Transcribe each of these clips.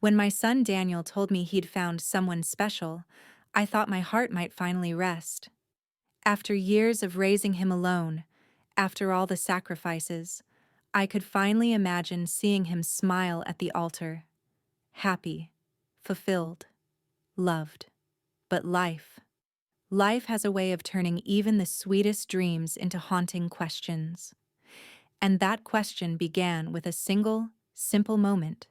When my son Daniel told me he'd found someone special, I thought my heart might finally rest. After years of raising him alone, after all the sacrifices, I could finally imagine seeing him smile at the altar, happy, fulfilled, loved. But life has a way of turning even the sweetest dreams into haunting questions. And that question began with a single, simple moment,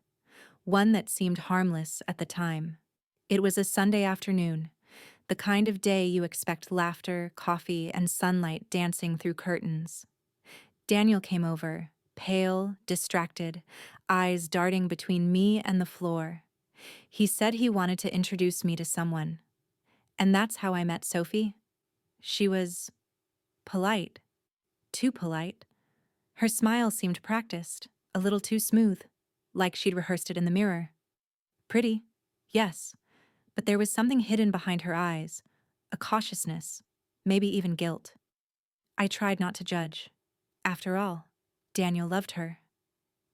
one that seemed harmless at the time. It was a Sunday afternoon, the kind of day you expect laughter, coffee, and sunlight dancing through curtains. Daniel came over, pale, distracted, eyes darting between me and the floor. He said he wanted to introduce me to someone. And that's how I met Sophie. She was polite, too polite. Her smile seemed practiced, a little too smooth, like she'd rehearsed it in the mirror. Pretty, yes, but there was something hidden behind her eyes, a cautiousness, maybe even guilt. I tried not to judge. After all, Daniel loved her.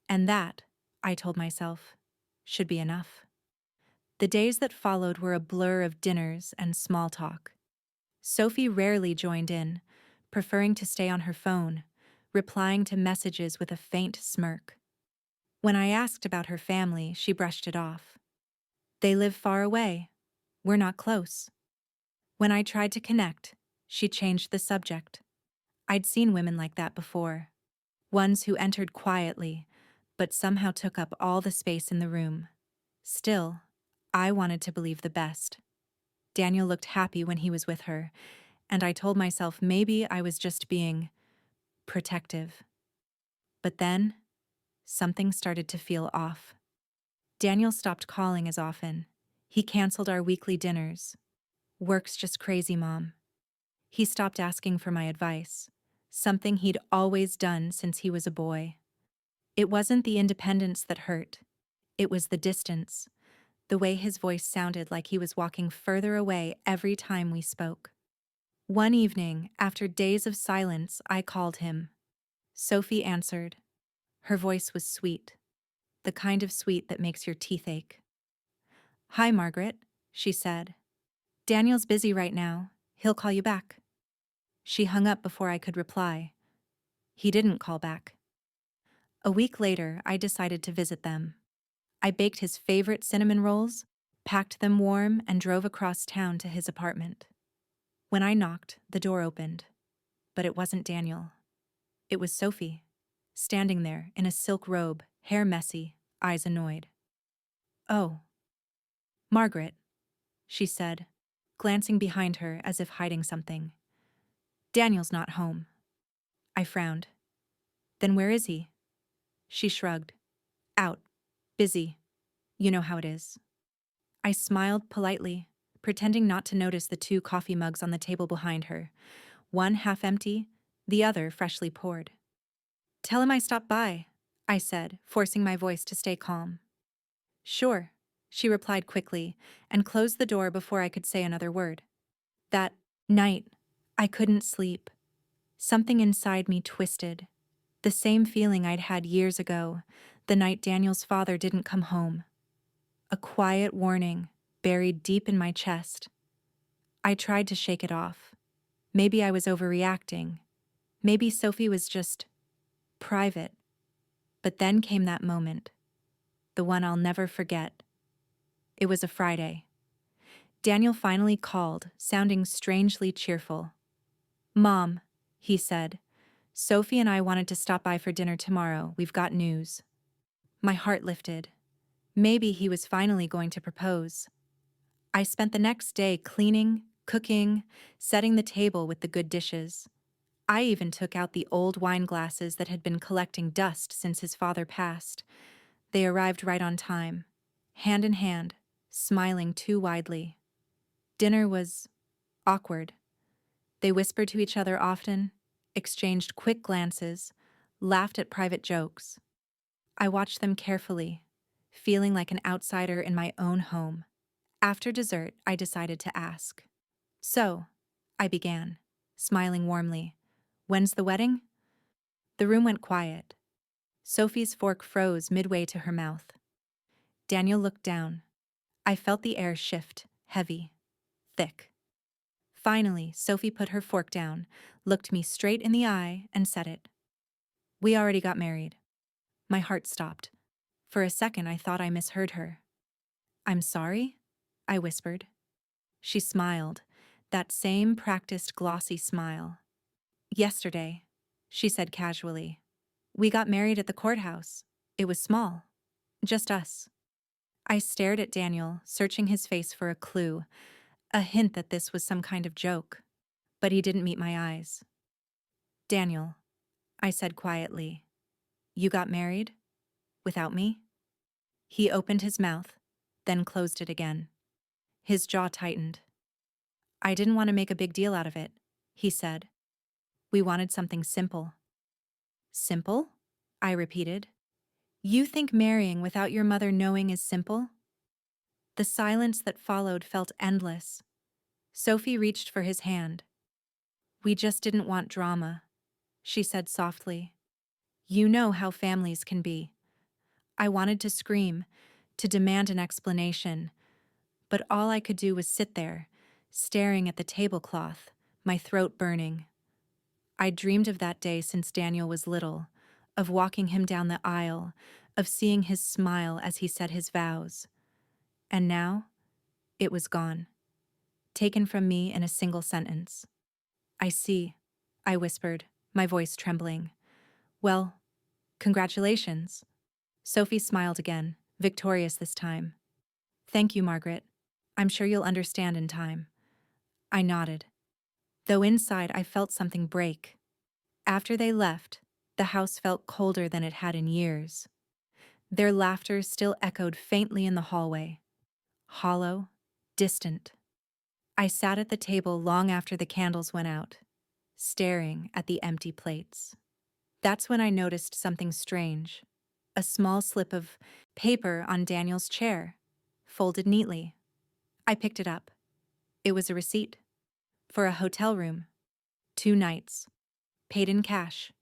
And that, I told myself, should be enough. The days that followed were a blur of dinners and small talk. Sophie rarely joined in, preferring to stay on her phone, replying to messages with a faint smirk. When I asked about her family, she brushed it off. They live far away. We're not close. When I tried to connect, she changed the subject. I'd seen women like that before. Ones who entered quietly, but somehow took up all the space in the room. Still, I wanted to believe the best. Daniel looked happy when he was with her, and I told myself maybe I was just being protective. But then, something started to feel off. Daniel stopped calling as often. He canceled our weekly dinners. Work's just crazy, Mom. He stopped asking for my advice, something he'd always done since he was a boy. It wasn't the independence that hurt. It was the distance, the way his voice sounded like he was walking further away every time we spoke. One evening, after days of silence, I called him. Sophie answered. Her voice was sweet, the kind of sweet that makes your teeth ache. Hi, Margaret, she said. Daniel's busy right now. He'll call you back. She hung up before I could reply. He didn't call back. A week later, I decided to visit them. I baked his favorite cinnamon rolls, packed them warm, and drove across town to his apartment. When I knocked, the door opened. But it wasn't Daniel. It was Sophie, standing there in a silk robe, hair messy, eyes annoyed. Oh, Margaret, she said, glancing behind her as if hiding something. Daniel's not home. I frowned. Then where is he? She shrugged. Out. Busy. You know how it is. I smiled politely, pretending not to notice the two coffee mugs on the table behind her, one half empty, the other freshly poured. Tell him I stopped by, I said, forcing my voice to stay calm. Sure, she replied quickly, and closed the door before I could say another word. That night, I couldn't sleep. Something inside me twisted. The same feeling I'd had years ago, the night Daniel's father didn't come home. A quiet warning, buried deep in my chest. I tried to shake it off. Maybe I was overreacting. Maybe Sophie was just private. But then came that moment. The one I'll never forget. It was a Friday. Daniel finally called, sounding strangely cheerful. Mom, he said, Sophie and I wanted to stop by for dinner tomorrow. We've got news. My heart lifted. Maybe he was finally going to propose. I spent the next day cleaning, cooking, setting the table with the good dishes. I even took out the old wine glasses that had been collecting dust since his father passed. They arrived right on time, hand in hand, smiling too widely. Dinner was awkward. They whispered to each other often, exchanged quick glances, laughed at private jokes. I watched them carefully, feeling like an outsider in my own home. After dessert, I decided to ask. So, I began, smiling warmly. When's the wedding? The room went quiet. Sophie's fork froze midway to her mouth. Daniel looked down. I felt the air shift, heavy, thick. Finally, Sophie put her fork down, looked me straight in the eye, and said it. We already got married. My heart stopped. For a second, I thought I misheard her. I'm sorry? I whispered. She smiled, that same practiced glossy smile. Yesterday, she said casually. We got married at the courthouse. It was small. Just us. I stared at Daniel, searching his face for a clue, a hint that this was some kind of joke. But he didn't meet my eyes. Daniel, I said quietly, you got married? Without me? He opened his mouth, then closed it again. His jaw tightened. I didn't want to make a big deal out of it, he said. We wanted something simple. Simple? I repeated. You think marrying without your mother knowing is simple? The silence that followed felt endless. Sophie reached for his hand. We just didn't want drama, she said softly. You know how families can be. I wanted to scream, to demand an explanation, but all I could do was sit there, staring at the tablecloth, my throat burning. I dreamed of that day since Daniel was little, of walking him down the aisle, of seeing his smile as he said his vows. And now, it was gone, taken from me in a single sentence. I see, I whispered, my voice trembling. Well, congratulations. Sophie smiled again, victorious this time. Thank you, Margaret. I'm sure you'll understand in time. I nodded, though inside I felt something break. After they left, the house felt colder than it had in years. Their laughter still echoed faintly in the hallway, hollow, distant. I sat at the table long after the candles went out, staring at the empty plates. That's when I noticed something strange. A small slip of paper on Daniel's chair, folded neatly. I picked it up. It was a receipt. For a hotel room. 2 nights. Paid in cash.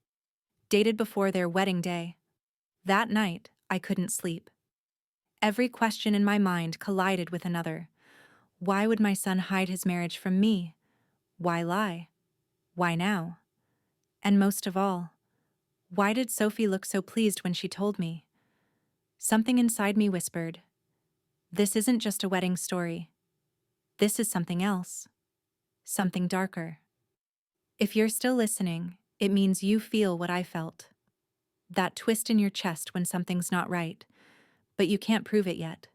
Dated before their wedding day. That night, I couldn't sleep. Every question in my mind collided with another. Why would my son hide his marriage from me? Why lie? Why now? And most of all, why did Sophie look so pleased when she told me? Something inside me whispered, this isn't just a wedding story. This is something else. Something darker. If you're still listening, it means you feel what I felt. That twist in your chest when something's not right, but you can't prove it yet.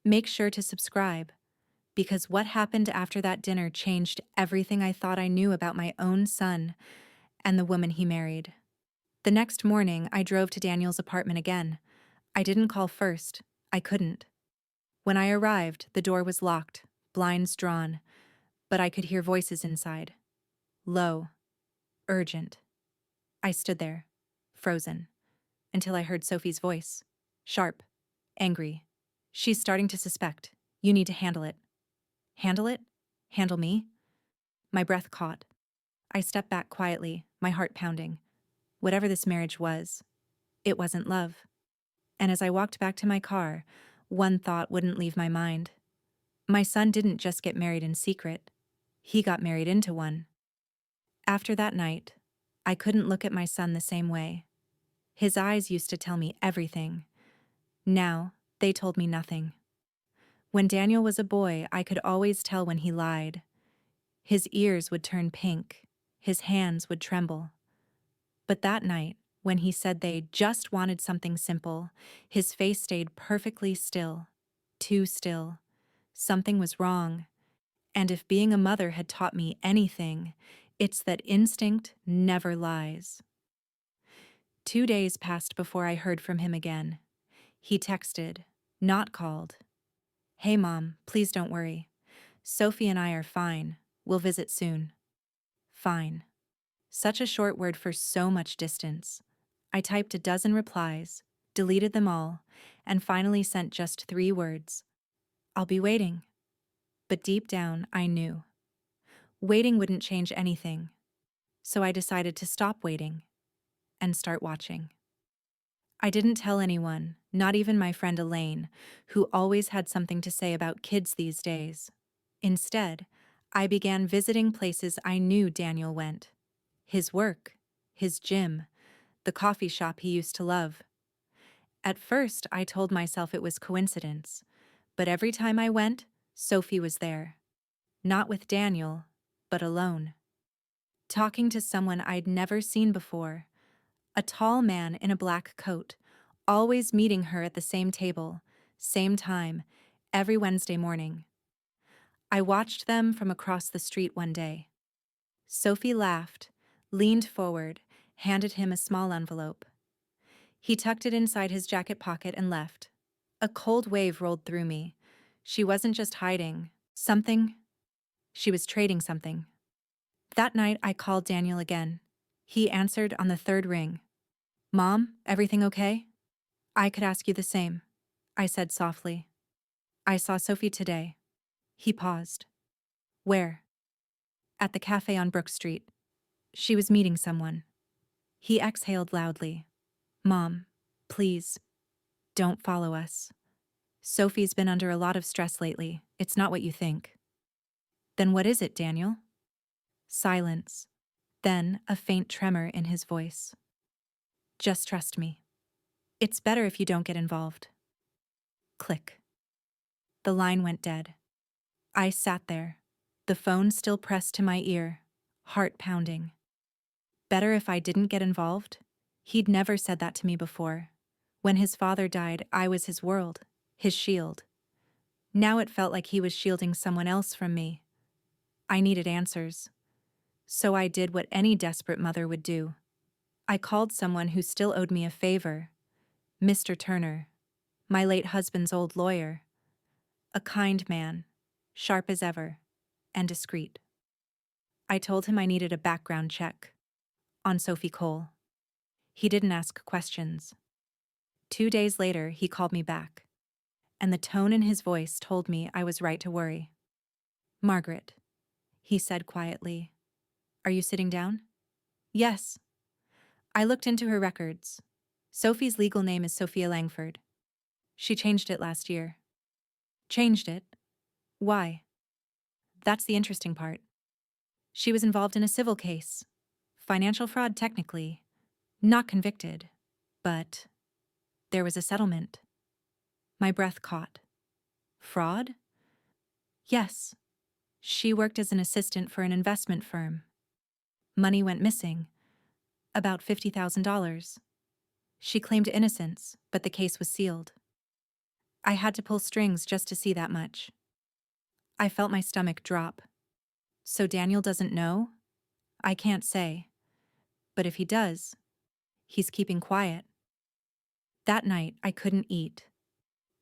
Make sure to subscribe, because what happened after that dinner changed everything I thought I knew about my own son and the woman he married. The next morning, I drove to Daniel's apartment again. I didn't call first. I couldn't. When I arrived, the door was locked, blinds drawn, but I could hear voices inside. Low, urgent. I stood there, frozen, until I heard Sophie's voice. Sharp, angry. She's starting to suspect. You need to handle it. Handle it? Handle me? My breath caught. I stepped back quietly, my heart pounding. Whatever this marriage was, it wasn't love. And as I walked back to my car, one thought wouldn't leave my mind. My son didn't just get married in secret. He got married into one. After that night, I couldn't look at my son the same way. His eyes used to tell me everything. Now, they told me nothing. When Daniel was a boy, I could always tell when he lied. His ears would turn pink. His hands would tremble. But that night, when he said they just wanted something simple, his face stayed perfectly still. Too still. Something was wrong. And if being a mother had taught me anything, it's that instinct never lies. 2 days passed before I heard from him again. He texted, not called. Hey Mom, please don't worry. Sophie and I are fine. We'll visit soon. Fine. Such a short word for so much distance. I typed a dozen replies, deleted them all, and finally sent just 3 words. I'll be waiting. But deep down, I knew. Waiting wouldn't change anything. So I decided to stop waiting and start watching. I didn't tell anyone, Not even my friend Elaine, who always had something to say about kids these days. Instead, I began visiting places I knew Daniel went. His work, his gym, the coffee shop he used to love. At first, I told myself it was coincidence, but every time I went, Sophie was there. Not with Daniel, but alone. Talking to someone I'd never seen before. A tall man in a black coat, always meeting her at the same table, same time, every Wednesday morning. I watched them from across the street one day. Sophie laughed, leaned forward, handed him a small envelope. He tucked it inside his jacket pocket and left. A cold wave rolled through me. She wasn't just hiding something, she was trading something. That night, I called Daniel again. He answered on the third ring. "Mom, everything okay?" "I could ask you the same," I said softly. "I saw Sophie today." He paused. "Where?" "At the cafe on Brook Street. She was meeting someone." He exhaled loudly. "Mom, please, don't follow us. Sophie's been under a lot of stress lately. It's not what you think." "Then what is it, Daniel?" Silence. Then a faint tremor in his voice. "Just trust me. It's better if you don't get involved." Click. The line went dead. I sat there, the phone still pressed to my ear, heart pounding. Better if I didn't get involved? He'd never said that to me before. When his father died, I was his world, his shield. Now it felt like he was shielding someone else from me. I needed answers. So I did what any desperate mother would do. I called someone who still owed me a favor. Mr. Turner, my late husband's old lawyer. A kind man, sharp as ever, and discreet. I told him I needed a background check on Sophie Cole. He didn't ask questions. 2 days later, he called me back, and the tone in his voice told me I was right to worry. "Margaret," he said quietly, "are you sitting down?" "Yes." I looked into her records. Sophie's legal name is Sophia Langford. She changed it last year. Changed it? Why? That's the interesting part. She was involved in a civil case. Financial fraud, technically. Not convicted. But there was a settlement. My breath caught. Fraud? Yes. She worked as an assistant for an investment firm. Money went missing. About $50,000. She claimed innocence, but the case was sealed. I had to pull strings just to see that much. I felt my stomach drop. So Daniel doesn't know? I can't say. But if he does, he's keeping quiet. That night, I couldn't eat.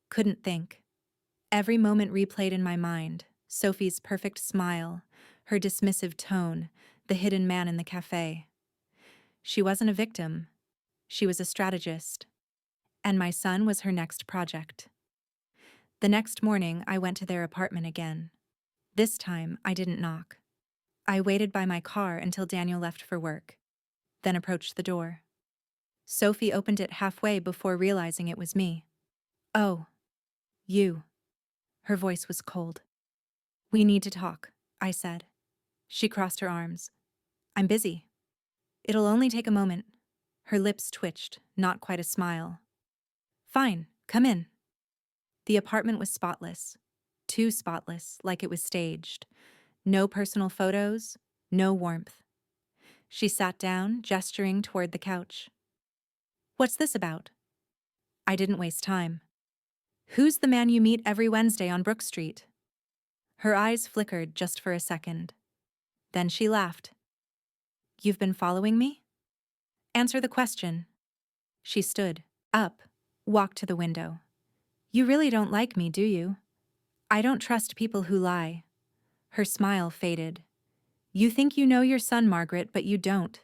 Couldn't think. Every moment replayed in my mind. Sophie's perfect smile, her dismissive tone, the hidden man in the cafe. She wasn't a victim. She was a strategist. And my son was her next project. The next morning, I went to their apartment again. This time, I didn't knock. I waited by my car until Daniel left for work, then approached the door. Sophie opened it halfway before realizing it was me. "Oh, you." Her voice was cold. "We need to talk," I said. She crossed her arms. "I'm busy." "It'll only take a moment." Her lips twitched, not quite a smile. "Fine, come in." The apartment was spotless. Too spotless, like it was staged. No personal photos, no warmth. She sat down, gesturing toward the couch. "What's this about?" I didn't waste time. "Who's the man you meet every Wednesday on Brook Street?" Her eyes flickered just for a second. Then she laughed. "You've been following me?" "Answer the question." She stood up, walked to the window. "You really don't like me, do you?" "I don't trust people who lie." Her smile faded. "You think you know your son, Margaret, but you don't.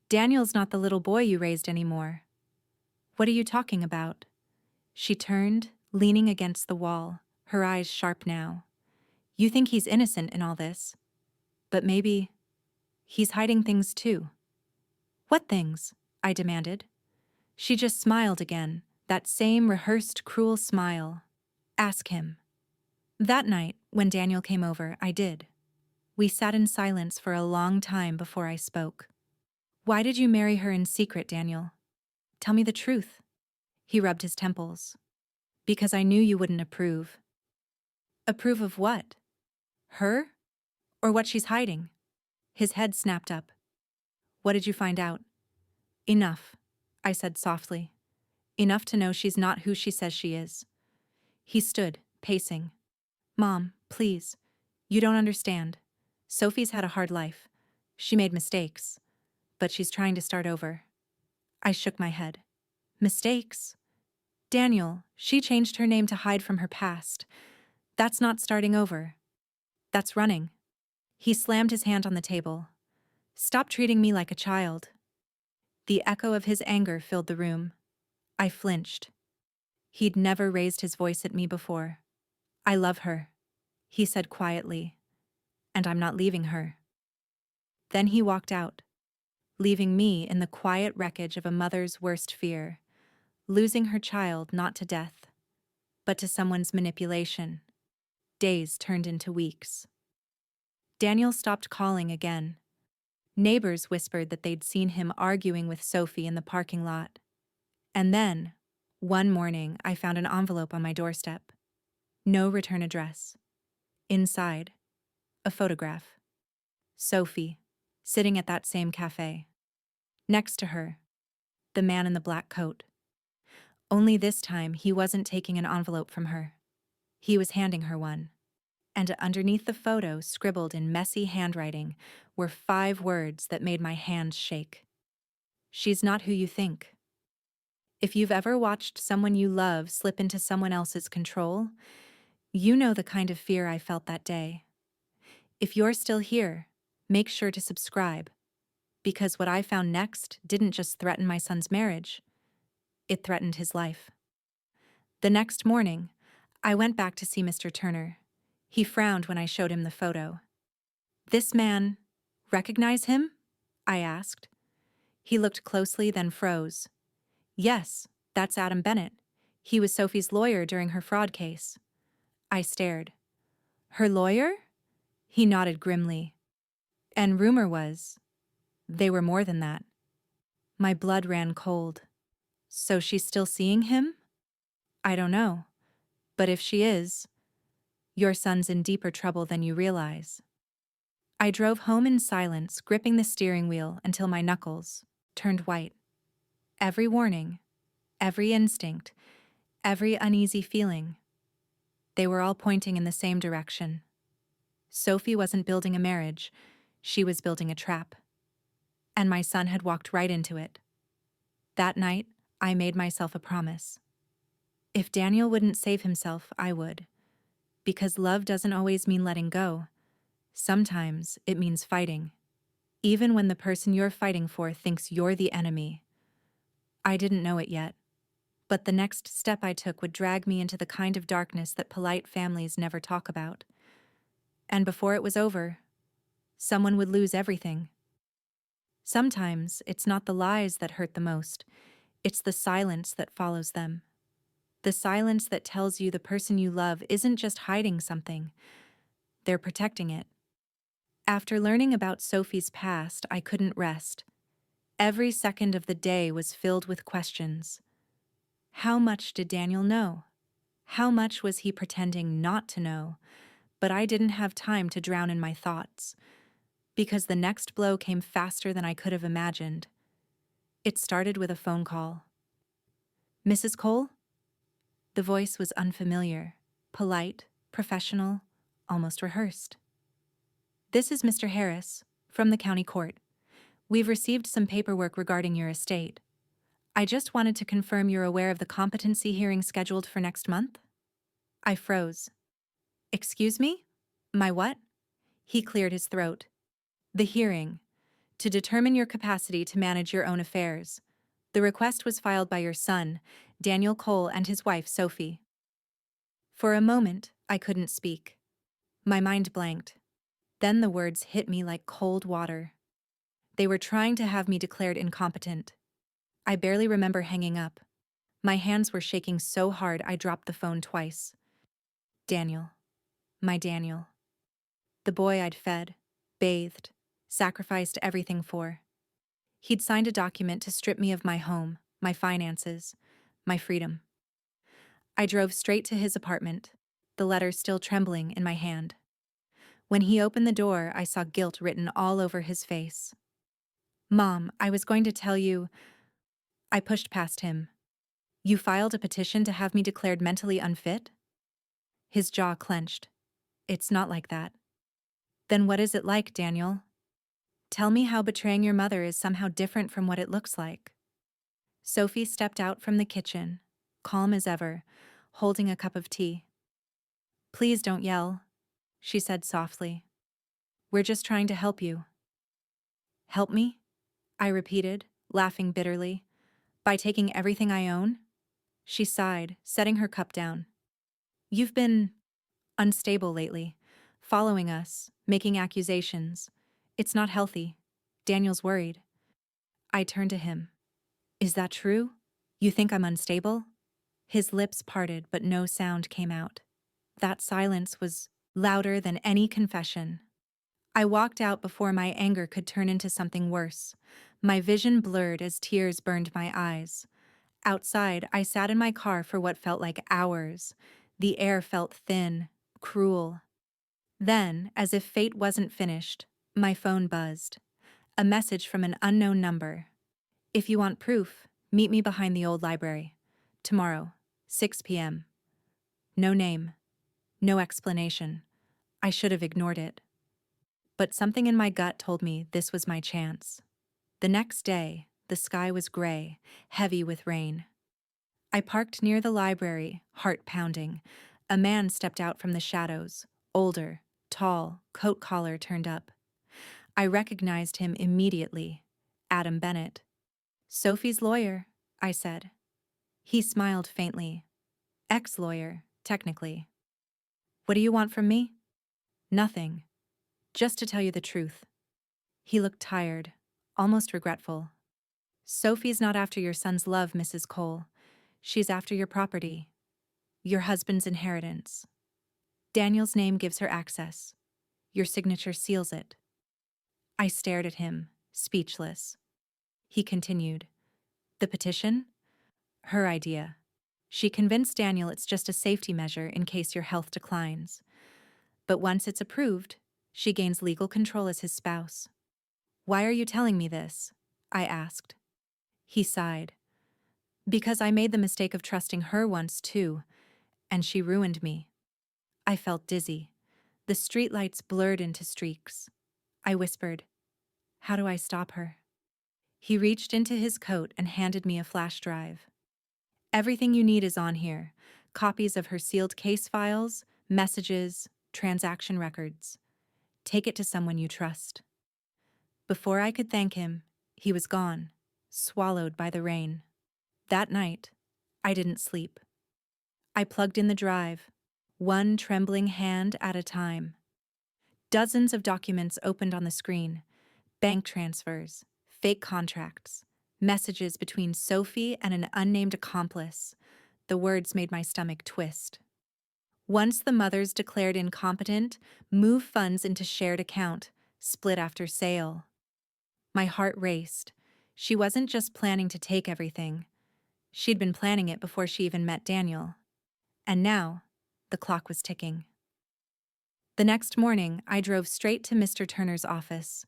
Daniel's not the little boy you raised anymore." "What are you talking about?" She turned, leaning against the wall, her eyes sharp now. "You think he's innocent in all this. But maybe he's hiding things too." "What things?" I demanded. She just smiled again, That same rehearsed cruel smile. Ask him. That night, when Daniel came over, I did. We sat in silence for a long time before I spoke. Why did you marry her in secret, Daniel? Tell me the truth. He rubbed his temples. Because I knew you wouldn't approve. Approve of what? Her? Or what she's hiding? His head snapped up. What did you find out? Enough, I said softly. Enough to know she's not who she says she is. He stood, pacing. Mom, please. You don't understand. Sophie's had a hard life. She made mistakes. But she's trying to start over. I shook my head. Mistakes? Daniel, she changed her name to hide from her past. That's not starting over. That's running. He slammed his hand on the table. Stop treating me like a child. The echo of his anger filled the room. I flinched. He'd never raised his voice at me before. I love her, he said quietly, and I'm not leaving her. Then he walked out, leaving me in the quiet wreckage of a mother's worst fear, losing her child not to death, but to someone's manipulation. Days turned into weeks. Daniel stopped calling again. Neighbors whispered that they'd seen him arguing with Sophie in the parking lot. And then, one morning, I found an envelope on my doorstep. No return address. Inside, a photograph. Sophie, sitting at that same cafe. Next to her, the man in the black coat. Only this time, he wasn't taking an envelope from her. He was handing her one. And underneath the photo, scribbled in messy handwriting, were 5 words that made my hands shake. She's not who you think. If you've ever watched someone you love slip into someone else's control, you know the kind of fear I felt that day. If you're still here, make sure to subscribe, because what I found next didn't just threaten my son's marriage, it threatened his life. The next morning, I went back to see Mr. Turner. He frowned when I showed him the photo. This man, recognize him? I asked. He looked closely, then froze. Yes, that's Adam Bennett. He was Sophie's lawyer during her fraud case. I stared. Her lawyer? He nodded grimly. And rumor was, they were more than that. My blood ran cold. So she's still seeing him? I don't know. But if she is, your son's in deeper trouble than you realize. I drove home in silence, gripping the steering wheel until my knuckles turned white. Every warning, every instinct, every uneasy feeling, they were all pointing in the same direction. Sophie wasn't building a marriage, she was building a trap. And my son had walked right into it. That night, I made myself a promise. If Daniel wouldn't save himself, I would. Because love doesn't always mean letting go. Sometimes it means fighting. Even when the person you're fighting for thinks you're the enemy. I didn't know it yet. But the next step I took would drag me into the kind of darkness that polite families never talk about. And before it was over, someone would lose everything. Sometimes it's not the lies that hurt the most, it's the silence that follows them. The silence that tells you the person you love isn't just hiding something, they're protecting it. After learning about Sophie's past, I couldn't rest. Every second of the day was filled with questions. How much did Daniel know? How much was he pretending not to know? But I didn't have time to drown in my thoughts, because the next blow came faster than I could have imagined. It started with a phone call. Mrs. Cole? The voice was unfamiliar, polite, professional, almost rehearsed. This is Mr. Harris, from the county court. We've received some paperwork regarding your estate. I just wanted to confirm you're aware of the competency hearing scheduled for next month? I froze. Excuse me? My what? He cleared his throat. The hearing, to determine your capacity to manage your own affairs. The request was filed by your son, Daniel Cole, and his wife, Sophie. For a moment, I couldn't speak. My mind blanked. Then the words hit me like cold water. They were trying to have me declared incompetent. I barely remember hanging up. My hands were shaking so hard I dropped the phone twice. Daniel. My Daniel. The boy I'd fed, bathed, sacrificed everything for. He'd signed a document to strip me of my home, my finances, my freedom. I drove straight to his apartment, the letter still trembling in my hand. When he opened the door, I saw guilt written all over his face. Mom, I was going to tell you. I pushed past him. You filed a petition to have me declared mentally unfit? His jaw clenched. It's not like that. Then what is it like, Daniel? Tell me how betraying your mother is somehow different from what it looks like. Sophie stepped out from the kitchen, calm as ever, holding a cup of tea. Please don't yell, she said softly. We're just trying to help you. Help me? I repeated, laughing bitterly. By taking everything I own? She sighed, setting her cup down. You've been unstable lately, following us, making accusations. It's not healthy. Daniel's worried. I turned to him. Is that true? You think I'm unstable? His lips parted, but no sound came out. That silence was louder than any confession. I walked out before my anger could turn into something worse. My vision blurred as tears burned my eyes. Outside, I sat in my car for what felt like hours. The air felt thin, cruel. Then, as if fate wasn't finished, my phone buzzed. A message from an unknown number. If you want proof, meet me behind the old library. Tomorrow, 6 p.m. No name. No explanation. I should have ignored it. But something in my gut told me this was my chance. The next day, the sky was gray, heavy with rain. I parked near the library, heart pounding. A man stepped out from the shadows, older, tall, coat collar turned up. I recognized him immediately. Adam Bennett. Sophie's lawyer, I said. He smiled faintly. Ex-lawyer, technically. What do you want from me? Nothing. Just to tell you the truth. He looked tired, almost regretful. Sophie's not after your son's love, Mrs. Cole. She's after your property. Your husband's inheritance. Daniel's name gives her access. Your signature seals it. I stared at him, speechless. He continued. The petition? Her idea. She convinced Daniel it's just a safety measure in case your health declines. But once it's approved, she gains legal control as his spouse. Why are you telling me this? I asked. He sighed. Because I made the mistake of trusting her once too, and she ruined me. I felt dizzy. The streetlights blurred into streaks. I whispered, how do I stop her? He reached into his coat and handed me a flash drive. Everything you need is on here. Copies of her sealed case files, messages, transaction records. Take it to someone you trust. Before I could thank him, he was gone, swallowed by the rain. That night, I didn't sleep. I plugged in the drive, one trembling hand at a time. Dozens of documents opened on the screen. Bank transfers, fake contracts, messages between Sophie and an unnamed accomplice. The words made my stomach twist. Once the mothers declared incompetent, move funds into shared account, split after sale. My heart raced. She wasn't just planning to take everything. She'd been planning it before she even met Daniel. And now, the clock was ticking. The next morning, I drove straight to Mr. Turner's office.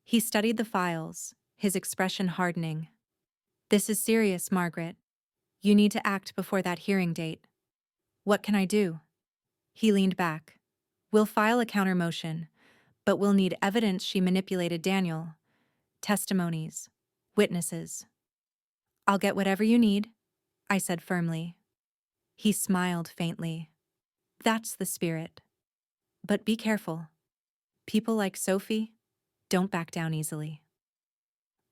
He studied the files, his expression hardening. This is serious, Margaret. You need to act before that hearing date. What can I do? He leaned back. We'll file a counter motion, but we'll need evidence she manipulated Daniel. Testimonies, witnesses. I'll get whatever you need, I said firmly. He smiled faintly. That's the spirit. But be careful. People like Sophie don't back down easily.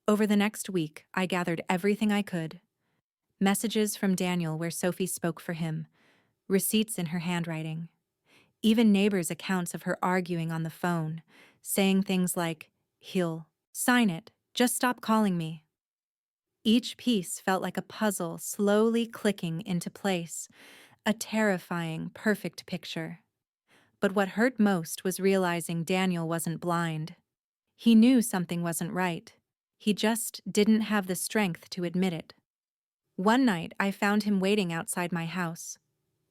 Over the next week, I gathered everything I could. Messages from Daniel where Sophie spoke for him, receipts in her handwriting, even neighbors' accounts of her arguing on the phone, saying things like, he'll sign it, just stop calling me. Each piece felt like a puzzle slowly clicking into place, a terrifying, perfect picture. But what hurt most was realizing Daniel wasn't blind. He knew something wasn't right. He just didn't have the strength to admit it. One night, I found him waiting outside my house.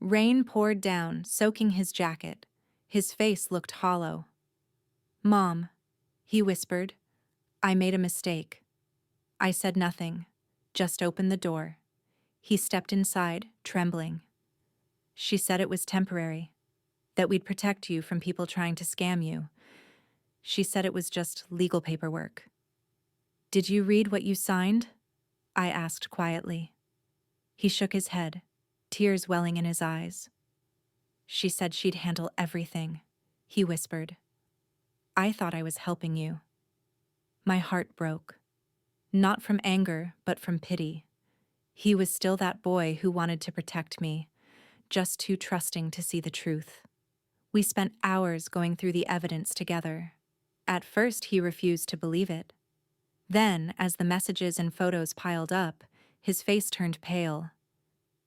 Rain poured down, soaking his jacket. His face looked hollow. "Mom," he whispered, "I made a mistake." I said nothing, just opened the door. He stepped inside, trembling. "She said it was temporary, that we'd protect you from people trying to scam you. She said it was just legal paperwork." "Did you read what you signed?" I asked quietly. He shook his head, tears welling in his eyes. "She said she'd handle everything," he whispered. "I thought I was helping you." My heart broke. Not from anger, but from pity. He was still that boy who wanted to protect me, just too trusting to see the truth. We spent hours going through the evidence together. At first, he refused to believe it. Then, as the messages and photos piled up, his face turned pale.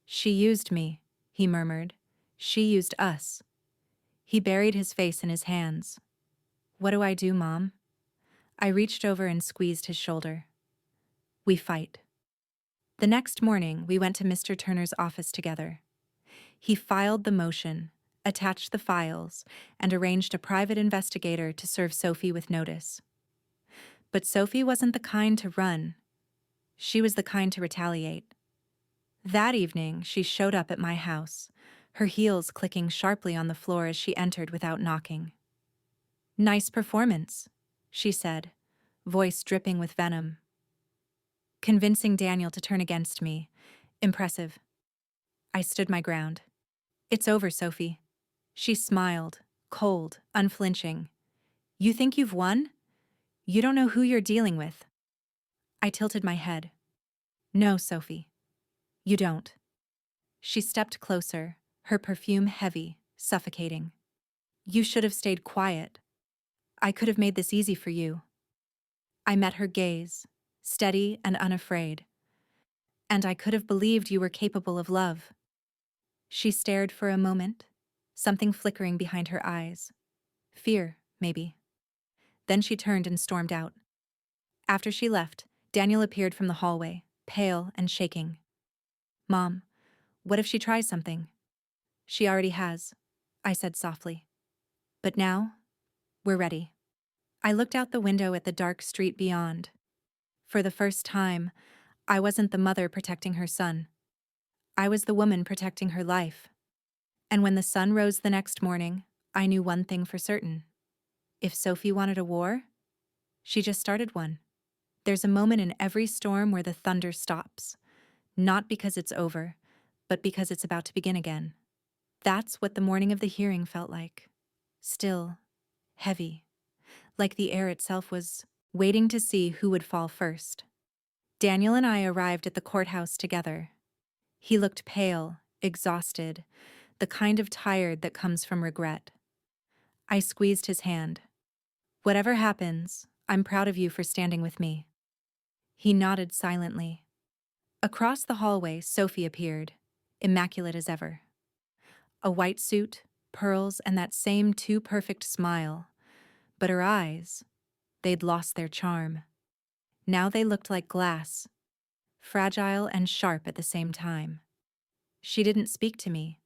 "She used me," he murmured. "She used us." He buried his face in his hands. "What do I do, Mom?" I reached over and squeezed his shoulder. "We fight." The next morning, we went to Mr. Turner's office together. He filed the motion, attached the files, and arranged a private investigator to serve Sophie with notice. But Sophie wasn't the kind to run. She was the kind to retaliate. That evening, she showed up at my house, her heels clicking sharply on the floor as she entered without knocking. "Nice performance," she said, voice dripping with venom. "Convincing Daniel to turn against me. Impressive." I stood my ground. "It's over, Sophie." She smiled, cold, unflinching. "You think you've won? You don't know who you're dealing with." I tilted my head. "No, Sophie. You don't." She stepped closer, her perfume heavy, suffocating. "You should have stayed quiet. I could have made this easy for you." I met her gaze, steady and unafraid. "And I could have believed you were capable of love." She stared for a moment, something flickering behind her eyes. Fear, maybe. Then she turned and stormed out. After she left, Daniel appeared from the hallway, pale and shaking. "Mom, what if she tries something?" "She already has," I said softly. "But now, we're ready." I looked out the window at the dark street beyond. For the first time, I wasn't the mother protecting her son. I was the woman protecting her life. And when the sun rose the next morning, I knew one thing for certain. If Sophie wanted a war, she just started one. There's a moment in every storm where the thunder stops, not because it's over, but because it's about to begin again. That's what the morning of the hearing felt like. Still, heavy, like the air itself was waiting to see who would fall first. Daniel and I arrived at the courthouse together. He looked pale, exhausted, the kind of tired that comes from regret. I squeezed his hand. "Whatever happens, I'm proud of you for standing with me." He nodded silently. Across the hallway, Sophie appeared, immaculate as ever. A white suit, pearls, and that same too-perfect smile. But her eyes, they'd lost their charm. Now they looked like glass, fragile and sharp at the same time. She didn't speak to me,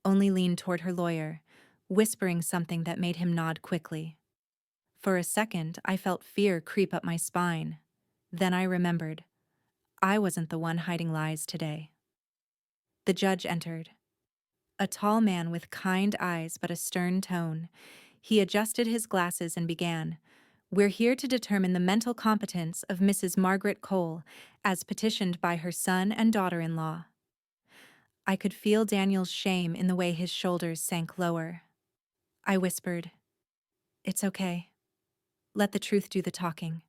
only leaned toward her lawyer, whispering something that made him nod quickly. For a second, I felt fear creep up my spine. Then I remembered. I wasn't the one hiding lies today. The judge entered. A tall man with kind eyes but a stern tone. He adjusted his glasses and began. "We're here to determine the mental competence of Mrs. Margaret Cole, as petitioned by her son and daughter-in-law." I could feel Daniel's shame in the way his shoulders sank lower. I whispered, "It's okay. Let the truth do the talking."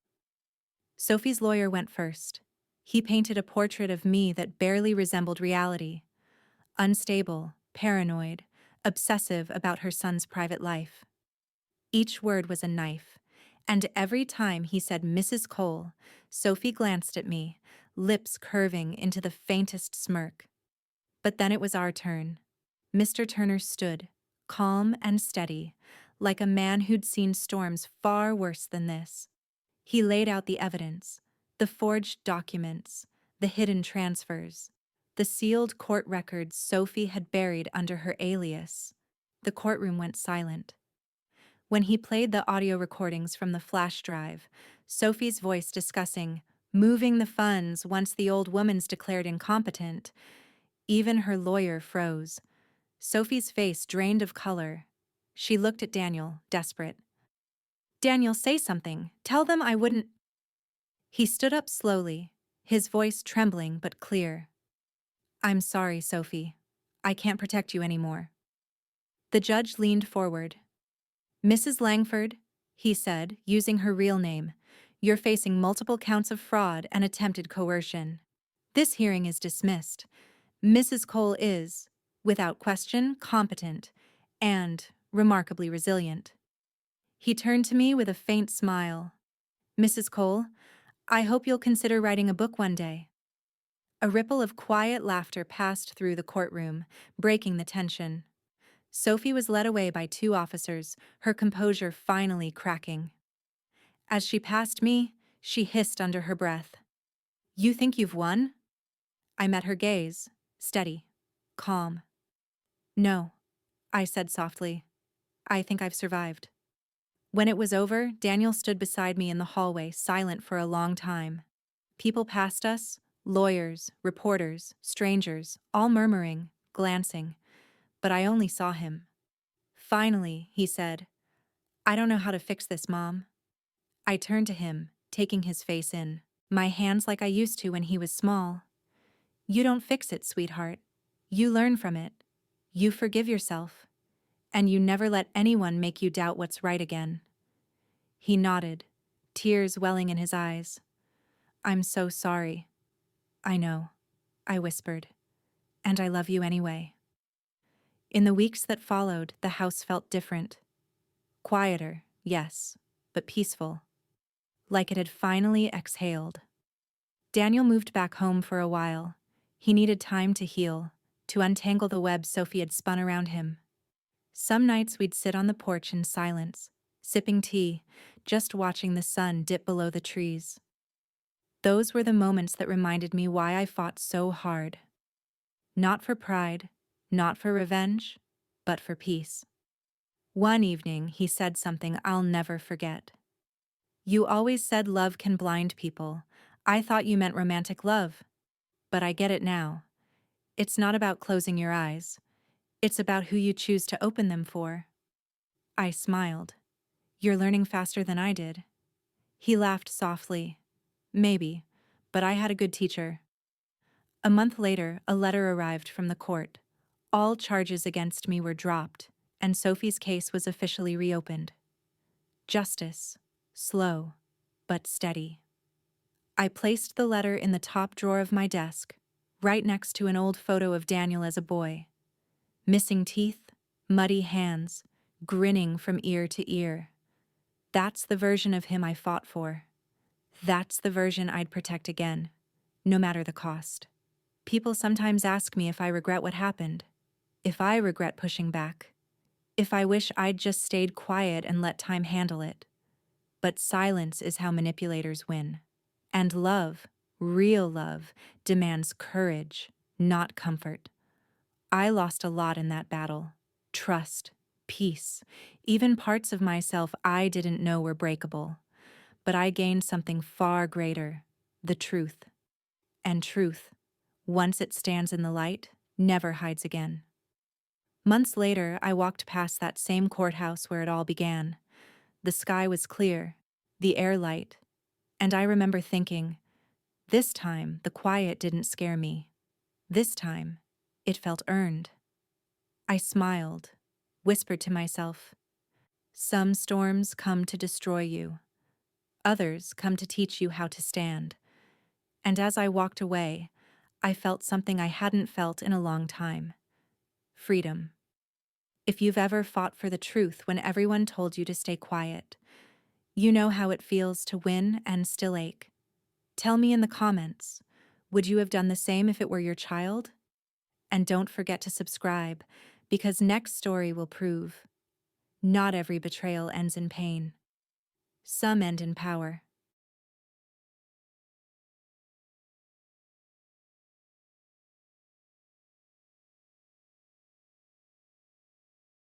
Sophie's lawyer went first. He painted a portrait of me that barely resembled reality. Unstable, paranoid, obsessive about her son's private life. Each word was a knife, and every time he said Mrs. Cole, Sophie glanced at me, lips curving into the faintest smirk. But then it was our turn. Mr. Turner stood, calm and steady, like a man who'd seen storms far worse than this. He laid out the evidence, the forged documents, the hidden transfers, the sealed court records Sophie had buried under her alias. The courtroom went silent. When he played the audio recordings from the flash drive, Sophie's voice discussing moving the funds once the old woman's declared incompetent, even her lawyer froze. Sophie's face drained of color. She looked at Daniel, desperate. "Daniel, say something. Tell them I wouldn't." He stood up slowly, his voice trembling but clear. "I'm sorry, Sophie. I can't protect you anymore." The judge leaned forward. "Mrs. Langford," he said, using her real name, "you're facing multiple counts of fraud and attempted coercion. This hearing is dismissed. Mrs. Cole is, without question, competent and remarkably resilient." He turned to me with a faint smile. "Mrs. Cole, I hope you'll consider writing a book one day." A ripple of quiet laughter passed through the courtroom, breaking the tension. Sophie was led away by two officers, her composure finally cracking. As she passed me, she hissed under her breath, "You think you've won?" I met her gaze, steady, calm. "No," I said softly. "I think I've survived." When it was over, Daniel stood beside me in the hallway, silent for a long time. People passed us, lawyers, reporters, strangers, all murmuring, glancing, but I only saw him. Finally, he said, "I don't know how to fix this, Mom." I turned to him, taking his face in, my hands like I used to when he was small. "You don't fix it, sweetheart. You learn from it. You forgive yourself. And you never let anyone make you doubt what's right again." He nodded, tears welling in his eyes. "I'm so sorry." "I know," I whispered. "And I love you anyway." In the weeks that followed, the house felt different. Quieter, yes, but peaceful. Like it had finally exhaled. Daniel moved back home for a while. He needed time to heal, to untangle the web Sophie had spun around him. Some nights we'd sit on the porch in silence, sipping tea, just watching the sun dip below the trees. Those were the moments that reminded me why I fought so hard. Not for pride, not for revenge, but for peace. One evening, he said something I'll never forget. "You always said love can blind people. I thought you meant romantic love. But I get it now. It's not about closing your eyes. It's about who you choose to open them for." I smiled. "You're learning faster than I did." He laughed softly. "Maybe, but I had a good teacher." A month later, a letter arrived from the court. All charges against me were dropped, and Sophie's case was officially reopened. Justice, slow, but steady. I placed the letter in the top drawer of my desk, right next to an old photo of Daniel as a boy. Missing teeth, muddy hands, grinning from ear to ear. That's the version of him I fought for. That's the version I'd protect again, no matter the cost. People sometimes ask me if I regret what happened, if I regret pushing back, if I wish I'd just stayed quiet and let time handle it. But silence is how manipulators win. And love, real love, demands courage, not comfort. I lost a lot in that battle. Trust, peace, even parts of myself I didn't know were breakable. But I gained something far greater, the truth. And truth, once it stands in the light, never hides again. Months later, I walked past that same courthouse where it all began. The sky was clear, the air light, and I remember thinking, this time the quiet didn't scare me. This time, it felt earned. I smiled, whispered to myself, "Some storms come to destroy you. Others come to teach you how to stand." And as I walked away, I felt something I hadn't felt in a long time. Freedom. If you've ever fought for the truth when everyone told you to stay quiet, you know how it feels to win and still ache. Tell me in the comments, Would you have done the same if it were your child? And don't forget to subscribe, because next story will prove not every betrayal ends in pain. Some end in power.